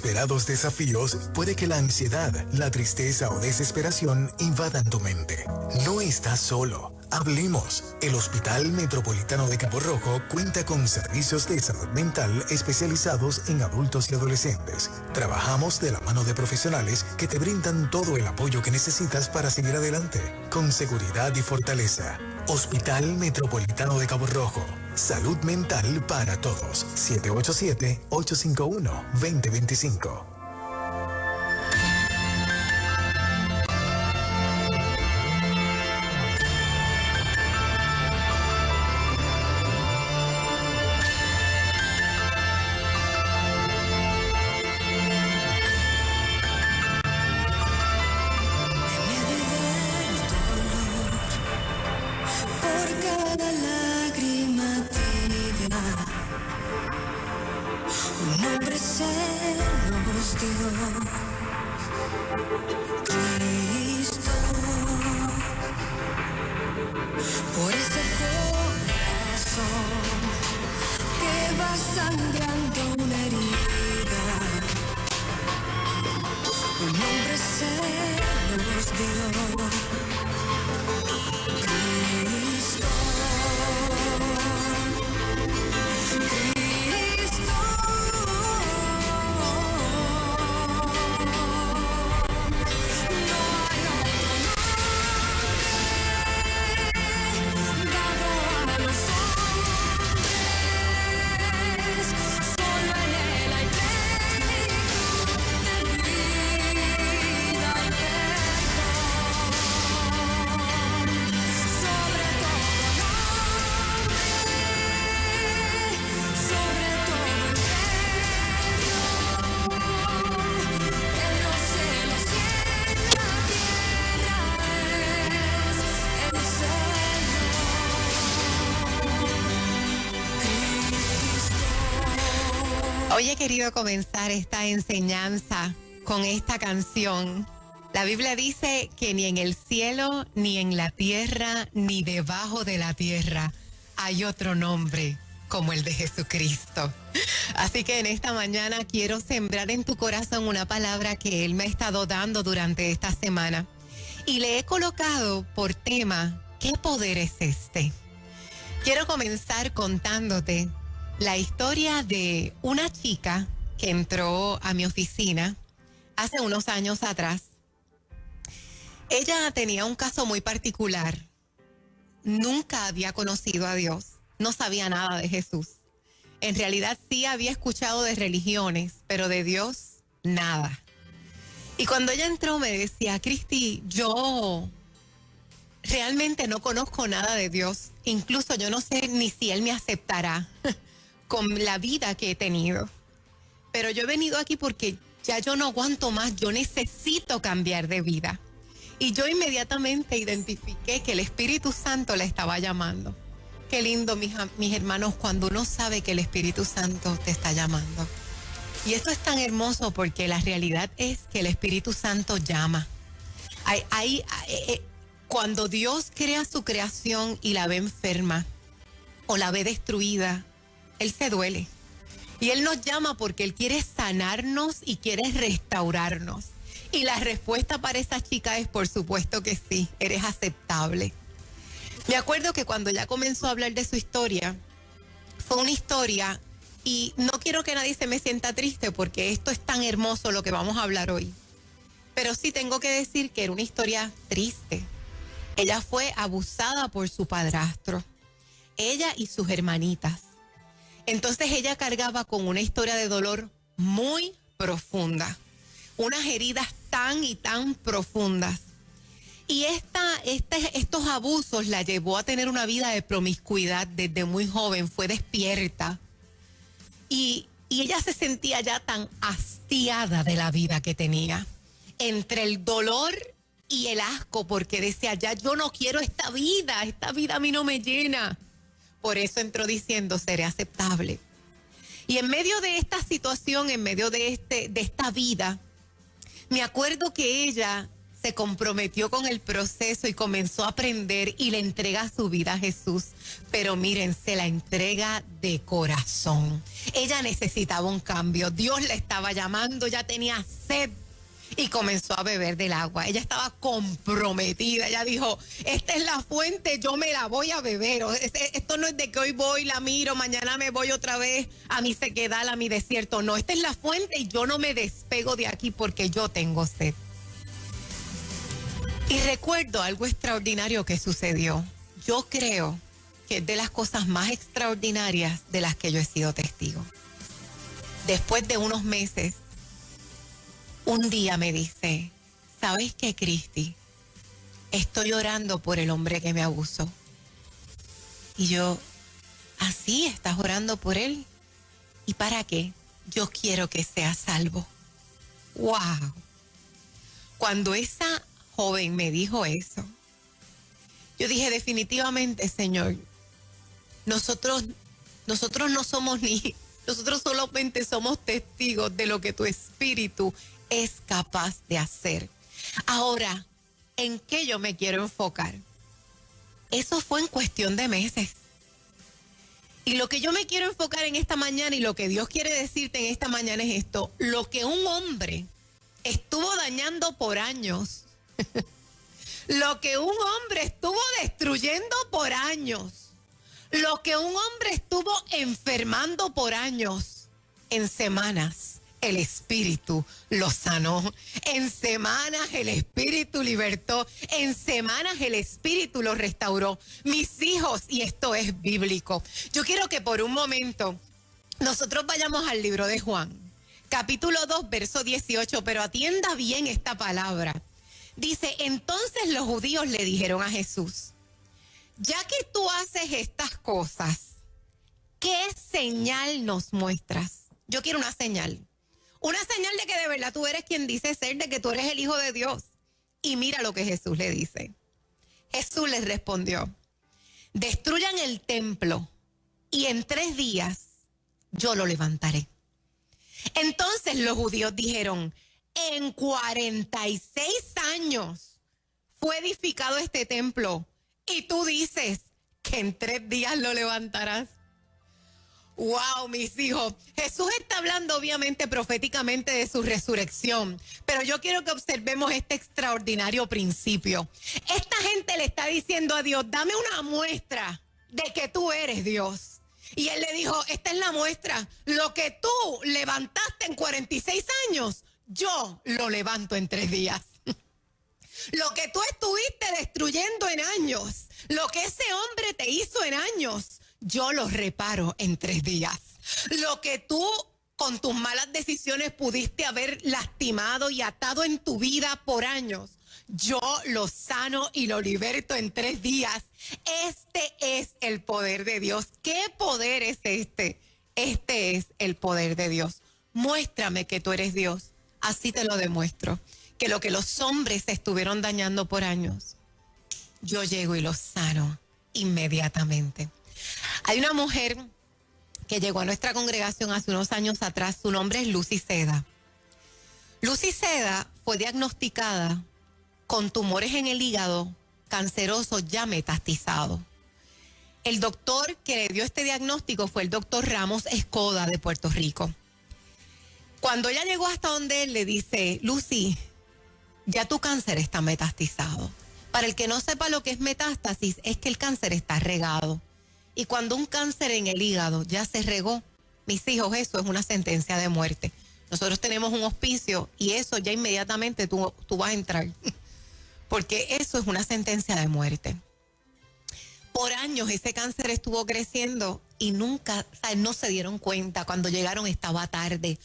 inesperados desafíos, puede que la ansiedad, la tristeza o desesperación invadan tu mente. No estás solo. Hablemos. El Hospital Metropolitano de Cabo Rojo cuenta con servicios de salud mental especializados en adultos y adolescentes. Trabajamos de la mano de profesionales que te brindan todo el apoyo que necesitas para seguir adelante, con seguridad y fortaleza. Hospital Metropolitano de Cabo Rojo. Salud mental para todos. 787-851-2025. Hoy he querido comenzar esta enseñanza con esta canción. La Biblia dice que ni en el cielo, ni en la tierra, ni debajo de la tierra hay otro nombre como el de Jesucristo. Así que en esta mañana quiero sembrar en tu corazón una palabra que Él me ha estado dando durante esta semana. Y le he colocado por tema, ¿qué poder es este? Quiero comenzar contándote la historia de una chica que entró a mi oficina hace unos años atrás. Ella tenía un caso muy particular. Nunca había conocido a Dios, no sabía nada de Jesús. En realidad sí había escuchado de religiones, pero de Dios, nada. Y cuando ella entró me decía, Cristi, yo realmente no conozco nada de Dios. Incluso yo no sé ni si Él me aceptará con la vida que he tenido. Pero yo he venido aquí porque ya yo no aguanto más, yo necesito cambiar de vida. Y yo inmediatamente identifiqué que el Espíritu Santo la estaba llamando. Qué lindo, mis hermanos, cuando uno sabe que el Espíritu Santo te está llamando. Y esto es tan hermoso porque la realidad es que el Espíritu Santo llama. Cuando Dios crea su creación y la ve enferma o la ve destruida, Él se duele. Y Él nos llama porque Él quiere sanarnos y quiere restaurarnos. Y la respuesta para esa chica es, por supuesto que sí, eres aceptable. Me acuerdo que cuando ella comenzó a hablar de su historia, fue una historia, y no quiero que nadie se me sienta triste porque esto es tan hermoso lo que vamos a hablar hoy. Pero sí tengo que decir que era una historia triste. Ella fue abusada por su padrastro, ella y sus hermanitas. Entonces ella cargaba con una historia de dolor muy profunda, unas heridas tan y tan profundas. Y estos abusos la llevó a tener una vida de promiscuidad desde muy joven, fue despierta. Y ella se sentía ya tan hastiada de la vida que tenía, entre el dolor y el asco, porque decía, ya yo no quiero esta vida a mí no me llena. Por eso entró diciendo, seré aceptable. Y en medio de esta situación, en medio de esta vida, me acuerdo que ella se comprometió con el proceso y comenzó a aprender y le entrega su vida a Jesús. Pero miren, se la entrega de corazón. Ella necesitaba un cambio. Dios la estaba llamando, ya tenía sed y comenzó a beber del agua. Ella estaba comprometida. Ella dijo, esta es la fuente, yo me la voy a beber. Esto no es de que hoy voy, la miro, mañana me voy otra vez a mi sequedal, a mi desierto. No, esta es la fuente y yo no me despego de aquí porque yo tengo sed. Y recuerdo algo extraordinario que sucedió. Yo creo que es de las cosas más extraordinarias de las que yo he sido testigo. Después de unos meses, un día me dice, ¿sabes qué, Cristi? Estoy orando por el hombre que me abusó. Y yo, ¿así estás orando por él? ¿Y para qué? Yo quiero que sea salvo. ¡Wow! Cuando esa joven me dijo eso, yo dije, definitivamente, Señor, nosotros no somos nosotros solamente somos testigos de lo que tu Espíritu es capaz de hacer. Ahora, ¿en qué yo me quiero enfocar? Eso fue en cuestión de meses. Y lo que yo me quiero enfocar en esta mañana y lo que Dios quiere decirte en esta mañana es esto: lo que un hombre estuvo dañando por años, lo que un hombre estuvo destruyendo por años, lo que un hombre estuvo enfermando por años, en semanas el Espíritu lo sanó. En semanas el Espíritu libertó. En semanas el Espíritu lo restauró. Mis hijos, y esto es bíblico, yo quiero que por un momento nosotros vayamos al libro de Juan, capítulo 2, verso 18, pero atienda bien esta palabra. Dice, entonces los judíos le dijeron a Jesús, ya que tú haces estas cosas, ¿qué señal nos muestras? Yo quiero una señal de que de verdad tú eres quien dices ser, de que tú eres el Hijo de Dios. Y mira lo que Jesús le dice. Jesús les respondió, destruyan el templo y en 3 días yo lo levantaré. Entonces los judíos dijeron, en 46 años fue edificado este templo y tú dices que en 3 días lo levantarás. Wow, mis hijos. Jesús está hablando obviamente proféticamente de su resurrección, pero yo quiero que observemos este extraordinario principio. Esta gente le está diciendo a Dios, dame una muestra de que tú eres Dios. Y él le dijo, esta es la muestra, lo que tú levantaste en 46 años, yo lo levanto en 3 días. Lo que tú estuviste destruyendo en años, lo que ese hombre te hizo en años, yo lo reparo en 3 días. Lo que tú con tus malas decisiones pudiste haber lastimado y atado en tu vida por años, yo lo sano y lo liberto en 3 días. Este es el poder de Dios. ¿Qué poder es este? Este es el poder de Dios. Muéstrame que tú eres Dios. Así te lo demuestro. Que lo que los hombres estuvieron dañando por años, yo llego y lo sano inmediatamente. Hay una mujer que llegó a nuestra congregación hace unos años atrás. Su nombre es Lucy Seda. Lucy Seda fue diagnosticada con tumores en el hígado cancerosos ya metastizados. El doctor que le dio este diagnóstico fue el doctor Ramos Escoda de Puerto Rico. Cuando ella llegó hasta donde él, le dice, Lucy, ya tu cáncer está metastizado. Para el que no sepa lo que es metástasis, es que el cáncer está regado. Y cuando un cáncer en el hígado ya se regó, mis hijos, eso es una sentencia de muerte. Nosotros tenemos un hospicio y eso ya inmediatamente tú vas a entrar. Porque eso es una sentencia de muerte. Por años ese cáncer estuvo creciendo y nunca, o sea, no se dieron cuenta. Cuando llegaron estaba tarde.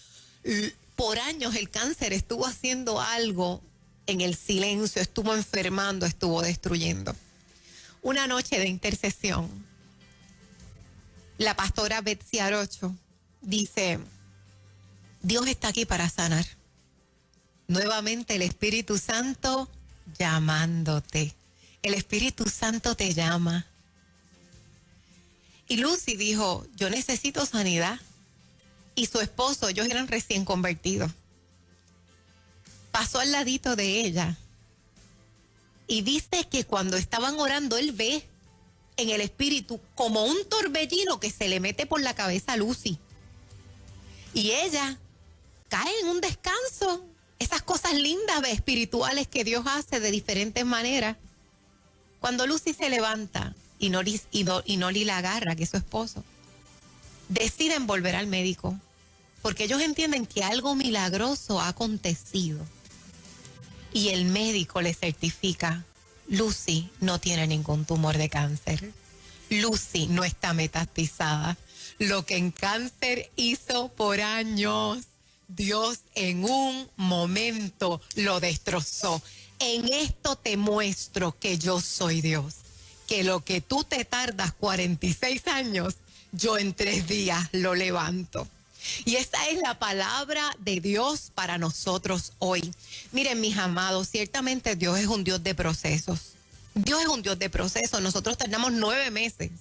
Por años el cáncer estuvo haciendo algo en el silencio, estuvo enfermando, estuvo destruyendo. Una noche de intercesión, la pastora Betsy Arocho dice, Dios está aquí para sanar. Nuevamente el Espíritu Santo llamándote. El Espíritu Santo te llama. Y Lucy dijo, yo necesito sanidad. Y su esposo, ellos eran recién convertidos. Pasó al ladito de ella Y dice que cuando estaban orando, él ve en el espíritu como un torbellino que se le mete por la cabeza a Lucy. Y ella cae en un descanso. Esas cosas lindas espirituales que Dios hace de diferentes maneras. Cuando Lucy se levanta y Noli la agarra, que es su esposo, deciden volver al médico porque ellos entienden que algo milagroso ha acontecido. Y el médico le certifica: Lucy no tiene ningún tumor de cáncer. Lucy no está metastizada. Lo que en cáncer hizo por años, Dios en un momento lo destrozó. En esto te muestro que yo soy Dios. Que lo que tú te tardas 46 años, yo en 3 días lo levanto. Y esa es la palabra de Dios para nosotros hoy. Miren, mis amados, ciertamente Dios es un Dios de procesos. Dios es un Dios de procesos. Nosotros tardamos 9 meses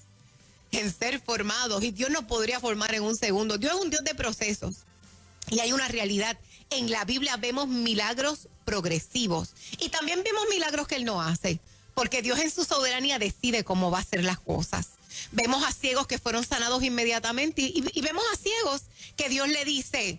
en ser formados y Dios nos podría formar en un segundo. Dios es un Dios de procesos. Y hay una realidad. En la Biblia vemos milagros progresivos y también vemos milagros que Él no hace, porque Dios en su soberanía decide cómo va a hacer las cosas. Vemos a ciegos que fueron sanados inmediatamente y vemos a ciegos que Dios le dice: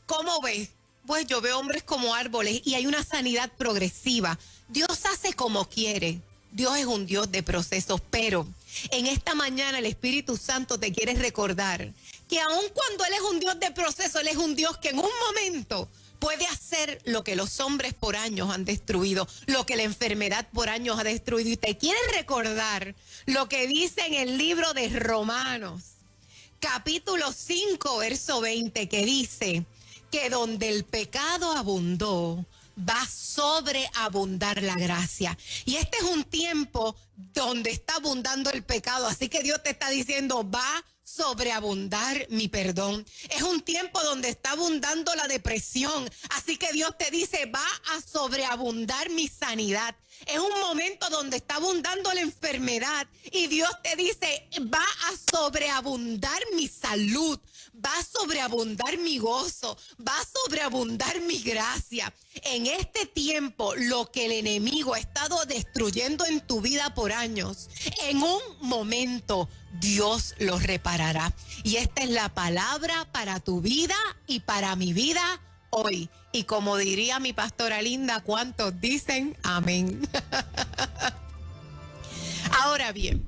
¿cómo ves? Pues yo veo hombres como árboles, y hay una sanidad progresiva. Dios hace como quiere. Dios es un Dios de procesos, pero en esta mañana el Espíritu Santo te quiere recordar que aun cuando Él es un Dios de proceso, Él es un Dios que en un momento puede hacer lo que los hombres por años han destruido, lo que la enfermedad por años ha destruido. Y te quiere recordar lo que dice en el libro de Romanos, capítulo 5, verso 20, que dice que donde el pecado abundó, va a sobreabundar la gracia. Y este es un tiempo donde está abundando el pecado, así que Dios te está diciendo: va a sobreabundar mi perdón. Es un tiempo donde está abundando la depresión, así que Dios te dice: va a sobreabundar mi sanidad. Es un momento donde está abundando la enfermedad y Dios te dice: va a sobreabundar mi salud, va a sobreabundar mi gozo, va a sobreabundar mi gracia. En este tiempo, lo que el enemigo ha estado destruyendo en tu vida por años, en un momento Dios lo reparará. Y esta es la palabra para tu vida y para mi vida hoy. Y como diría mi pastora linda, ¿cuántos dicen amén? Ahora bien,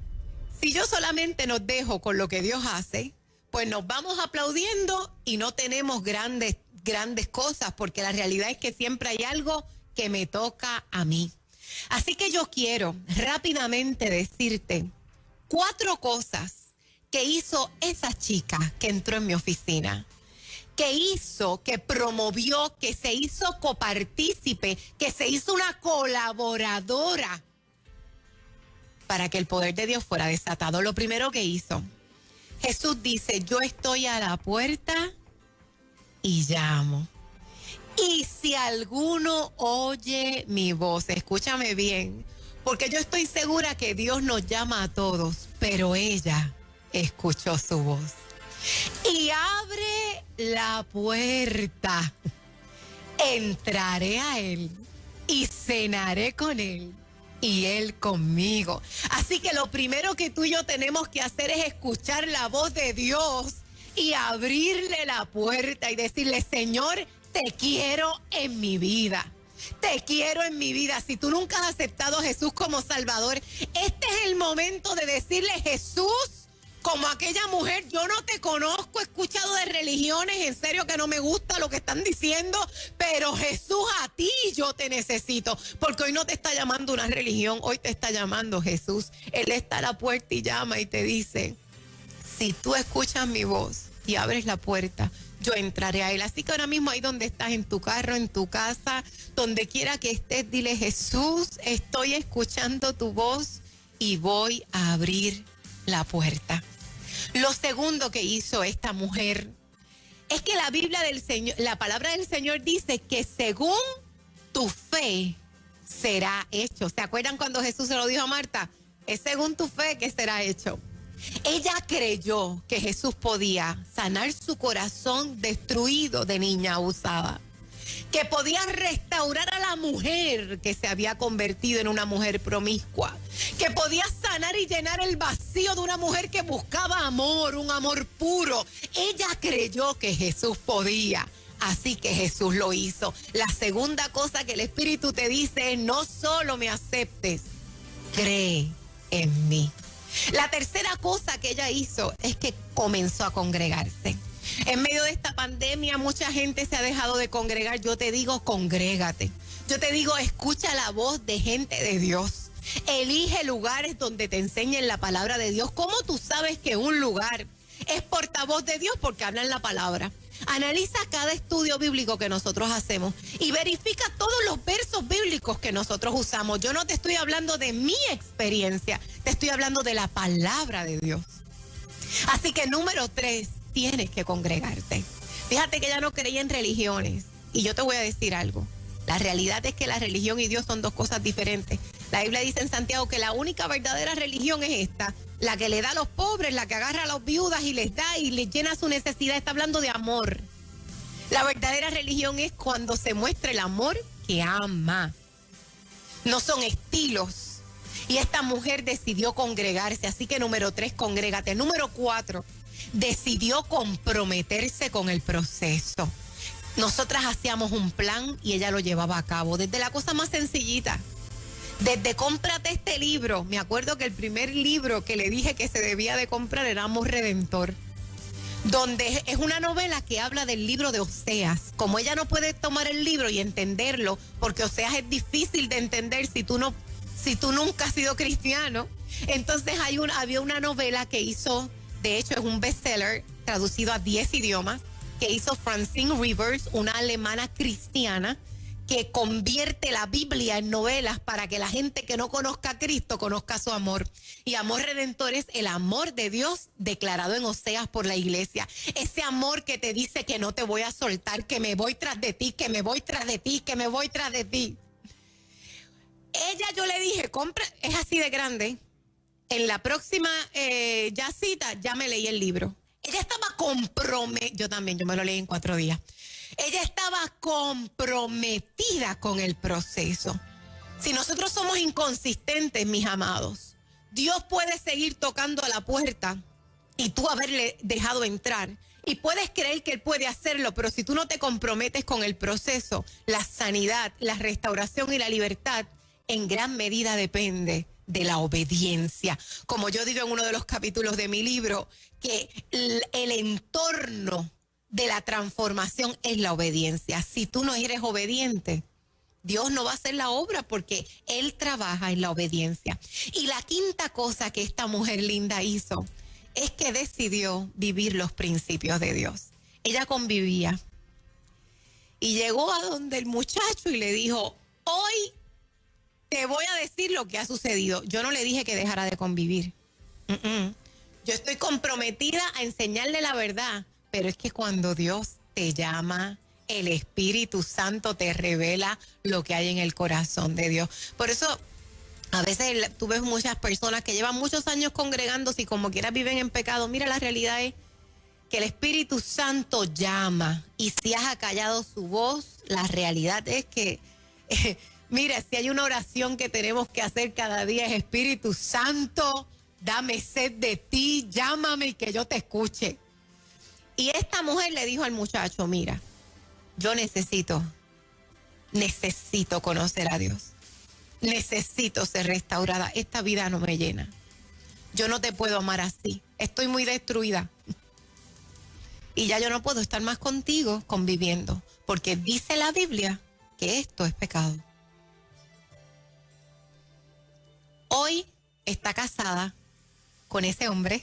si yo solamente nos dejo con lo que Dios hace, pues nos vamos aplaudiendo y no tenemos grandes cosas, porque la realidad es que siempre hay algo que me toca a mí. Así que yo quiero rápidamente decirte 4 cosas que hizo esa chica que entró en mi oficina, que hizo, que promovió, que se hizo copartícipe, que se hizo una colaboradora para que el poder de Dios fuera desatado. Lo primero que hizo, Jesús dice: yo estoy a la puerta y llamo. Y si alguno oye mi voz, escúchame bien, porque yo estoy segura que Dios nos llama a todos, pero ella escuchó su voz. Y abre la puerta. Entraré a Él y cenaré con Él y Él conmigo. Así que lo primero que tú y yo tenemos que hacer es escuchar la voz de Dios y abrirle la puerta y decirle: Señor, te quiero en mi vida. Te quiero en mi vida. Si tú nunca has aceptado a Jesús como Salvador, este es el momento de decirle: Jesús, como aquella mujer, yo no te conozco, he escuchado de religiones, en serio que no me gusta lo que están diciendo, pero Jesús, a ti yo te necesito, porque hoy no te está llamando una religión, hoy te está llamando Jesús. Él está a la puerta y llama y te dice: si tú escuchas mi voz y abres la puerta, yo entraré a Él. Así que ahora mismo, ahí donde estás, en tu carro, en tu casa, donde quiera que estés, dile: Jesús, estoy escuchando tu voz y voy a abrir la puerta. Lo segundo que hizo esta mujer es que la Biblia del Señor, la palabra del Señor dice que según tu fe será hecho. ¿Se acuerdan cuando Jesús se lo dijo a Marta? Es según tu fe que será hecho. Ella creyó que Jesús podía sanar su corazón destruido de niña abusada, que podía restaurar a la esta mujer que se había convertido en una mujer promiscua, que podía sanar y llenar el vacío de una mujer que buscaba amor, un amor puro. Ella creyó que Jesús podía. Así que Jesús lo hizo. La segunda cosa que el Espíritu te dice es: no solo me aceptes, cree en mí. La tercera cosa que ella hizo es que comenzó a congregarse. En medio de esta pandemia, mucha gente se ha dejado de congregar. Yo te digo, congrégate. Yo te digo, escucha la voz de gente de Dios. Elige lugares donde te enseñen la palabra de Dios. ¿Cómo tú sabes que un lugar es portavoz de Dios? Porque hablan la palabra. Analiza cada estudio bíblico que nosotros hacemos y verifica todos los versos bíblicos que nosotros usamos. Yo no te estoy hablando de mi experiencia, te estoy hablando de la palabra de Dios. Así que número 3, tienes que congregarte. Fíjate que ella no creía en religiones. Y yo te voy a decir algo. La realidad es que la religión y Dios son dos cosas diferentes. La Biblia dice en Santiago que la única verdadera religión es esta: la que le da a los pobres, la que agarra a las viudas y les da y les llena su necesidad. Está hablando de amor. La verdadera religión es cuando se muestra el amor que ama. No son estilos. Y esta mujer decidió congregarse. Así que número 3, congrégate. Número 4, decidió comprometerse con el proceso. Nosotras hacíamos un plan y ella lo llevaba a cabo. Desde la cosa más sencillita. Desde cómprate este libro. Me acuerdo que el primer libro que le dije que se debía de comprar era Amor Redentor, donde es una novela que habla del libro de Oseas. Como ella no puede tomar el libro y entenderlo, porque Oseas es difícil de entender si tú nunca has sido cristiano, entonces había una novela que hizo, de hecho es un bestseller traducido a 10 idiomas, que hizo Francine Rivers, una alemana cristiana, que convierte la Biblia en novelas para que la gente que no conozca a Cristo conozca su amor. Y Amor Redentor es el amor de Dios declarado en Oseas por la iglesia. Ese amor que te dice que no te voy a soltar, que me voy tras de ti, que me voy tras de ti, que me voy tras de ti. Ella, yo le dije, compra, es así de grande. En la próxima cita, ya me leí el libro. Ella estaba comprometida, yo también, yo me lo leí en 4 días. Ella estaba comprometida con el proceso. Si nosotros somos inconsistentes, mis amados, Dios puede seguir tocando a la puerta y tú haberle dejado entrar. Y puedes creer que Él puede hacerlo, pero si tú no te comprometes con el proceso, la sanidad, la restauración y la libertad en gran medida depende de la obediencia. Como yo digo en uno de los capítulos de mi libro, que el entorno de la transformación es la obediencia. Si tú no eres obediente, Dios no va a hacer la obra porque Él trabaja en la obediencia. Y la quinta cosa que esta mujer linda hizo es que decidió vivir los principios de Dios. Ella convivía y llegó a donde el muchacho y le dijo: hoy te voy a decir lo que ha sucedido. Yo no le dije que dejara de convivir. Yo estoy comprometida a enseñarle la verdad. Pero es que cuando Dios te llama, el Espíritu Santo te revela lo que hay en el corazón de Dios. Por eso, a veces tú ves muchas personas que llevan muchos años congregándose y como quiera viven en pecado. Mira, la realidad es que el Espíritu Santo llama. Y si has acallado su voz, la realidad es que, mira, si hay una oración que tenemos que hacer cada día es: Espíritu Santo, dame sed de ti, llámame y que yo te escuche. Y esta mujer le dijo al muchacho: mira, yo necesito conocer a Dios. Necesito ser restaurada. Esta vida no me llena. Yo no te puedo amar así. Estoy muy destruida. Y ya yo no puedo estar más contigo conviviendo. Porque dice la Biblia que esto es pecado. Hoy está casada con ese hombre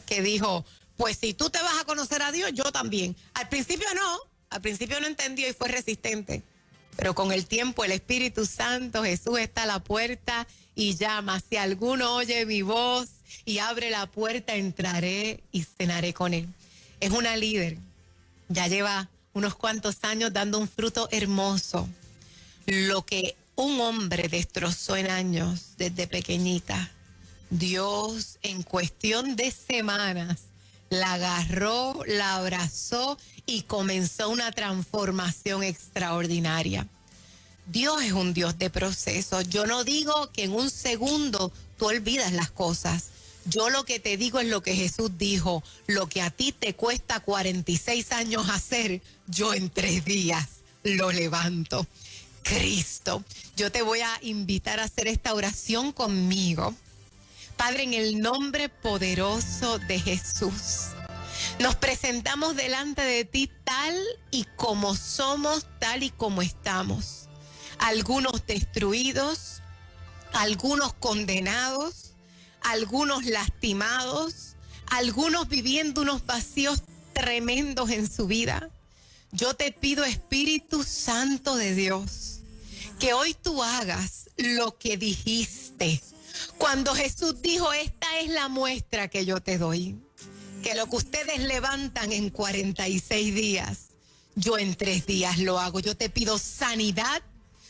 que dijo: pues si tú te vas a conocer a Dios, yo también. Al principio no entendió y fue resistente. Pero con el tiempo el Espíritu Santo, Jesús está a la puerta y llama: si alguno oye mi voz y abre la puerta, entraré y cenaré con él. Es una líder. Ya lleva unos cuantos años dando un fruto hermoso. Lo que un hombre destrozó en años desde pequeñita, Dios en cuestión de semanas la agarró, la abrazó y comenzó una transformación extraordinaria. Dios es un Dios de proceso. Yo no digo que en un segundo tú olvidas las cosas. Yo lo que te digo es lo que Jesús dijo. Lo que a ti te cuesta 46 años hacer, yo en 3 días lo levanto. Cristo, yo te voy a invitar a hacer esta oración conmigo. Padre, en el nombre poderoso de Jesús, nos presentamos delante de ti tal y como somos, tal y como estamos. Algunos destruidos, algunos condenados, algunos lastimados, algunos viviendo unos vacíos tremendos en su vida. Yo te pido, Espíritu Santo de Dios, que hoy tú hagas lo que dijiste. Cuando Jesús dijo, esta es la muestra que yo te doy, que lo que ustedes levantan en 46 días, yo en 3 días lo hago. Yo te pido sanidad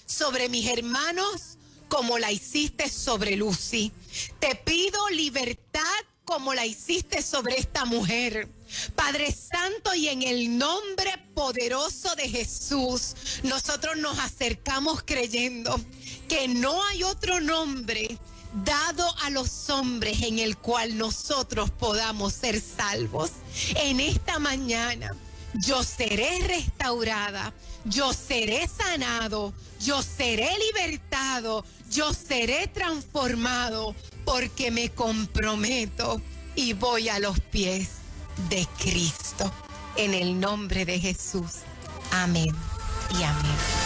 sobre mis hermanos como la hiciste sobre Lucy. Te pido libertad como la hiciste sobre esta mujer. Padre Santo, y en el nombre poderoso de Jesús, nosotros nos acercamos creyendo que no hay otro nombre dado a los hombres en el cual nosotros podamos ser salvos. En esta mañana yo seré restaurada, yo seré sanado, yo seré libertado, yo seré transformado, porque me comprometo y voy a los pies de Cristo. En el nombre de Jesús. Amén y amén.